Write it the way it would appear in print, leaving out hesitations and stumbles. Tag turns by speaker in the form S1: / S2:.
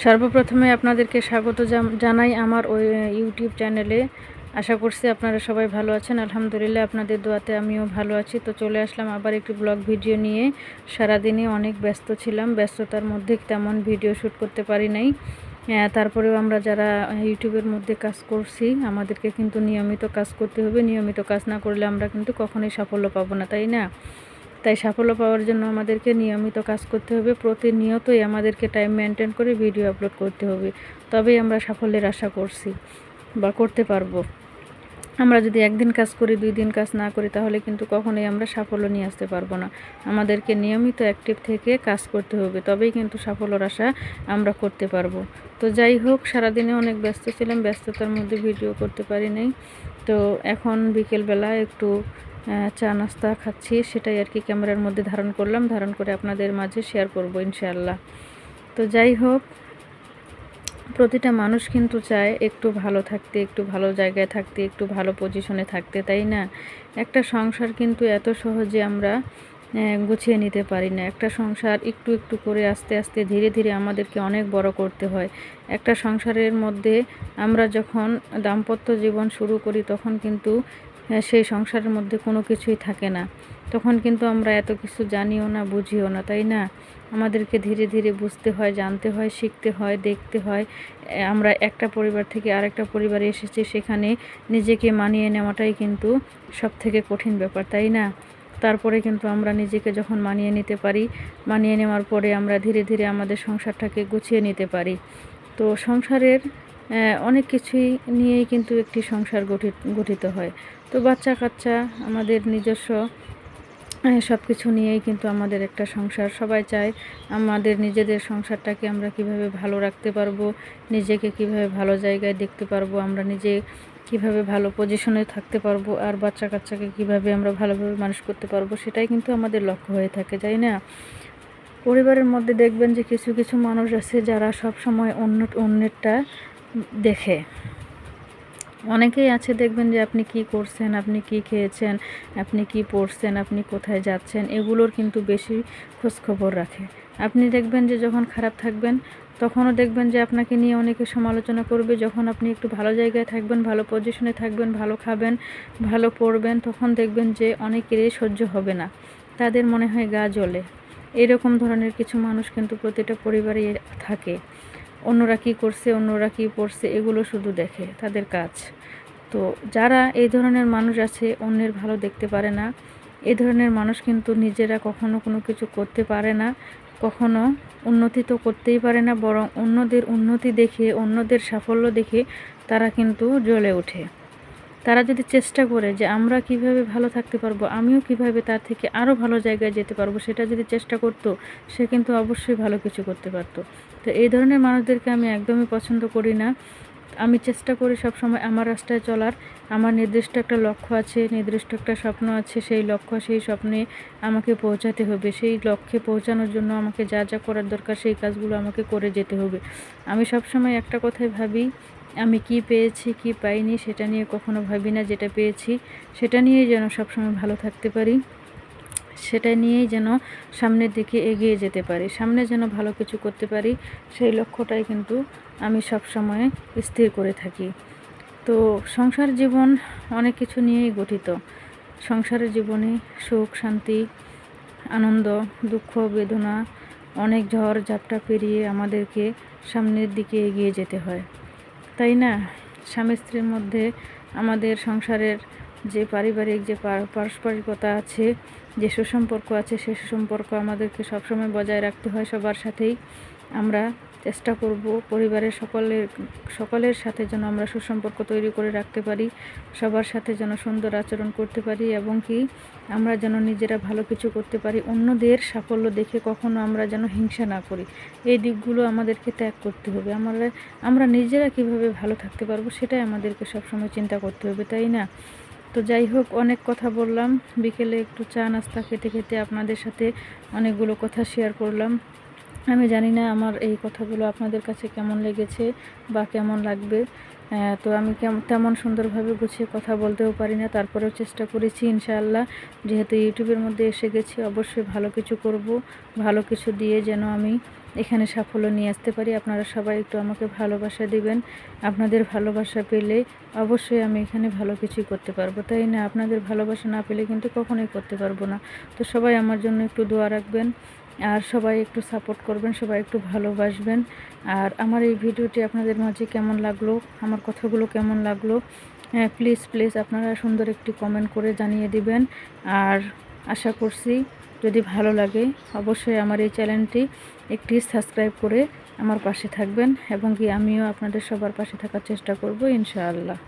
S1: সর্বপ্রথমে আপনাদেরকে স্বাগত জানাই আমার ওই ইউটিউব চ্যানেলে। আশা করছি আপনারা সবাই ভালো আছেন। আলহামদুলিল্লাহ, আপনাদের দোয়াতে আমিও ভালো আছি। তো চলে আসলাম আবার একটি ব্লগ ভিডিও নিয়ে। সারাদিনে অনেক ব্যস্ত ছিলাম, ব্যস্ততার মধ্যে তেমন ভিডিও শ্যুট করতে পারি নাই। তারপরেও আমরা যারা ইউটিউবের মধ্যে কাজ করছি, আমাদেরকে কিন্তু নিয়মিত কাজ করতে হবে। নিয়মিত কাজ না করলে আমরা কিন্তু কখনোই সাফল্য পাবো না, তাই না? তাই সাফল্য পাওয়ার জন্য আমাদেরকে নিয়মিত কাজ করতে হবে। প্রতিনিয়তই আমাদেরকে টাইম মেনটেন করে ভিডিও আপলোড করতে হবে, তবেই আমরা সাফল্যের আশা করছি বা করতে পারবো। আমরা যদি একদিন কাজ করি, 2 দিন কাজ না করি, তাহলে কিন্তু কখনোই আমরা সাফল্য নিয়ে আসতে পারবো না। আমাদেরকে নিয়মিত অ্যাক্টিভ থেকে কাজ করতে হবে, তবেই কিন্তু সাফল্যের আশা আমরা করতে পারবো। তো যাই হোক, সারাদিনে অনেক ব্যস্ত ছিলাম, ব্যস্ততার মধ্যে ভিডিও করতে পারি নাই। তো এখন বিকেলবেলা একটু চা নাস্তা খাচ্ছি, সেটাই আর কি ক্যামেরার মধ্যে ধারণ করলাম, ধারণ করে আপনাদের মাঝে শেয়ার করব ইনশাআল্লাহ। তো যাই হোক, প্রতিটা মানুষ কিন্তু চায় একটু ভালো থাকতে, একটু ভালো জায়গায় থাকতে, একটু ভালো পজিশনে থাকতে, তাই না? একটা সংসার কিন্তু এত সহজে আমরা গুছিয়ে নিতে পারি না। একটা সংসার একটু একটু করে, আস্তে আস্তে, ধীরে ধীরে আমাদেরকে অনেক বড় করতে হয়। একটা সংসারের মধ্যে আমরা যখন দাম্পত্য জীবন শুরু করি, তখন কিন্তু সেই সংসারের মধ্যে কোনো কিছুই থাকে না। তখন কিন্তু আমরা এত কিছু জানিও না, বুঝিও না, তাই না? আমাদেরকে ধীরে ধীরে বুঝতে হয়, জানতে হয়, শিখতে হয়, দেখতে হয়। আমরা একটা পরিবার থেকে আরেকটা পরিবারে এসেছি, সেখানে নিজেকে মানিয়ে নেওয়াটাই কিন্তু সবথেকে কঠিন ব্যাপার, তাই না? তারপরে কিন্তু আমরা নিজেকে যখন মানিয়ে নিতে পারি, মানিয়ে নেওয়ার পরে আমরা ধীরে ধীরে আমাদের সংসারটাকে গুছিয়ে নিতে পারি। তো সংসারের অনেক কিছুই নিয়েই কিন্তু একটি সংসার গঠিত হয়। তো বাচ্চা কাচ্চা, আমাদের নিজস্ব সব কিছু নিয়েই কিন্তু আমাদের একটা সংসার। সবাই চায় আমাদের নিজেদের সংসারটাকে আমরা কিভাবে ভালো রাখতে পারবো, নিজেকে কিভাবে ভালো জায়গায় দেখতে পারবো, আমরা নিজে কিভাবে ভালো পজিশনে থাকতে পারবো, আর বাচ্চা কাচ্চাকে কিভাবে আমরা ভালোভাবে মানুষ করতে পারবো, সেটাই কিন্তু আমাদের লক্ষ্য হয়ে থাকে, তাই না? পরিবারের মধ্যে দেখবেন যে কিছু কিছু মানুষ আছে যারা সব সময় অন্যেরটা দেখে। অনেকেই আছে, দেখবেন যে আপনি কি করছেন, আপনি কি খেয়েছেন, আপনি কি পড়ছেন, আপনি কোথায় যাচ্ছেন, এগুলোর কিন্তু বেশি খোঁজখবর রাখে। আপনি দেখবেন যে যখন খারাপ থাকবেন, তখনও দেখবেন যে আপনাকে নিয়ে অনেকে সমালোচনা করবে। যখন আপনি একটু ভালো জায়গায় থাকবেন, ভালো পজিশনে থাকবেন, ভালো খাবেন, ভালো পড়বেন, তখন দেখবেন যে অনেকেরই সহ্য হবে না, তাদের মনে হয় গা জ্বলে। এরকম ধরনের কিছু মানুষ কিন্তু প্রতিটা পরিবারে থাকে। অন্যরা কি করছে, অন্যরা কি পড়ছে, এগুলো শুধু দেখে, তাদের কাজ। তো যারা এই ধরনের মানুষ আছে, অন্যের ভালো দেখতে পারে না, এই ধরনের মানুষ কিন্তু নিজেরা কখনো কোনো কিছু করতে পারে না, কখনো উন্নতি তো করতেই পারে না, বরং অন্যদের উন্নতি দেখে, অন্যদের সাফল্য দেখে তারা কিন্তু জ্বলে ওঠে। তারা যদি চেষ্টা করে যে আমরা কিভাবে ভালো থাকতে পারবো, আমিও কিভাবে তার থেকে আরও ভালো জায়গায় যেতে পারবো, সেটা যদি চেষ্টা করতো, সে কিন্তু অবশ্যই ভালো কিছু করতে পারতো। তো এই ধরনের মানুষদেরকে আমি একদমই পছন্দ করি না। আমি চেষ্টা করি সবসময় আমার রাস্তায় চলার। আমার নির্দিষ্ট একটা লক্ষ্য আছে, নির্দিষ্ট একটা স্বপ্ন আছে, সেই লক্ষ্য, সেই স্বপ্নে আমাকে পৌঁছাতে হবে। সেই লক্ষ্যে পৌঁছানোর জন্য আমাকে যা যা করার দরকার, সেই কাজগুলো আমাকে করে যেতে হবে। আমি সবসময় একটা কথাই ভাবি, আমি কি পেয়েছি, কি পাইনি, সেটা নিয়ে কখনো ভাবি না। যেটা পেয়েছি সেটা নিয়েই যেন সবসময় ভালো থাকতে পারি, সেটা নিয়েই যেন সামনের দিকে এগিয়ে যেতে পারি, সামনে যেন ভালো কিছু করতে পারি, সেই লক্ষ্যটাই কিন্তু আমি সব সময় স্থির করে থাকি। তো সংসার জীবন অনেক কিছু নিয়েই গঠিত। সংসারের জীবনে সুখ, শান্তি, আনন্দ, দুঃখ, বেদনা, অনেক ঝড় ঝাপটা পেরিয়ে আমাদেরকে সামনের দিকে এগিয়ে যেতে হয়, তাই না? স্বামী স্ত্রীর মধ্যে আমাদের সংসারের যে পারিবারিক যে পারস্পরিকতা আছে, যে সুসম্পর্ক আছে, সে সুসম্পর্ক আমাদেরকে সবসময় বজায় রাখতে হয় সবার সাথেই। আমরা চেষ্টা করব পরিবারের সকলের সাথে যেন আমরা সুসম্পর্ক তৈরি করে রাখতে পারি, সবার সাথে যেন সুন্দর আচরণ করতে পারি, এবং কি আমরা যেন নিজেরা ভালো কিছু করতে পারি। অন্যদের সাফল্য দেখে কখনো আমরা যেন হিংসা না করি। এই দিকগুলো আমাদেরকে ত্যাগ করতে হবে। আমরা নিজেরা কিভাবে ভালো থাকতে পারবো, সেটাই আমাদেরকে সবসময় চিন্তা করতে হবে, তাই না? তো যাই হোক, অনেক কথা বললাম। বিকেলে একটু চা নাস্তা খেতে খেতে আপনাদের সাথে অনেকগুলো কথা শেয়ার করলাম। আমি জানি না আমার এই কথাগুলো আপনাদের কাছে কেমন লেগেছে বা কেমন লাগবে। তো আমি তেমন সুন্দরভাবে গুছিয়ে কথা বলতেও পারি না, তারপরেও চেষ্টা করেছি ইনশাআল্লাহ। যেহেতু ইউটিউবের মধ্যে এসে গেছি, অবশ্যই ভালো কিছু করব, ভালো কিছু দিয়ে যেন আমি এখানে সাফল্য নিয়ে আসতে পারি। আপনারা সবাই একটু আমাকে ভালোবাসা দিবেন। আপনাদের ভালোবাসা পেলে অবশ্যই আমি এখানে ভালো কিছু করতে পারবো, তাই না? আপনাদের ভালোবাসা না পেলে কিন্তু কখনোই করতে পারবো না। তো সবাই আমার জন্য একটু দোয়া রাখবেন, আর সবাই একটু সাপোর্ট করবেন, সবাই একটু ভালোবাসবেন। আর আমার এই ভিডিওটি আপনাদের মাঝে কেমন লাগলো, আমার কথাগুলো কেমন লাগলো, হ্যাঁ প্লিজ প্লিজ আপনারা সুন্দর একটি কমেন্ট করে জানিয়ে দিবেন। আর আশা করছি যদি ভালো লাগে অবশ্যই আমার এই চ্যানেলটি একটি সাবস্ক্রাইব করে আমার পাশে থাকবেন, এবং কি আমিও আপনাদের সবার পাশে থাকার চেষ্টা করব ইনশাআল্লাহ।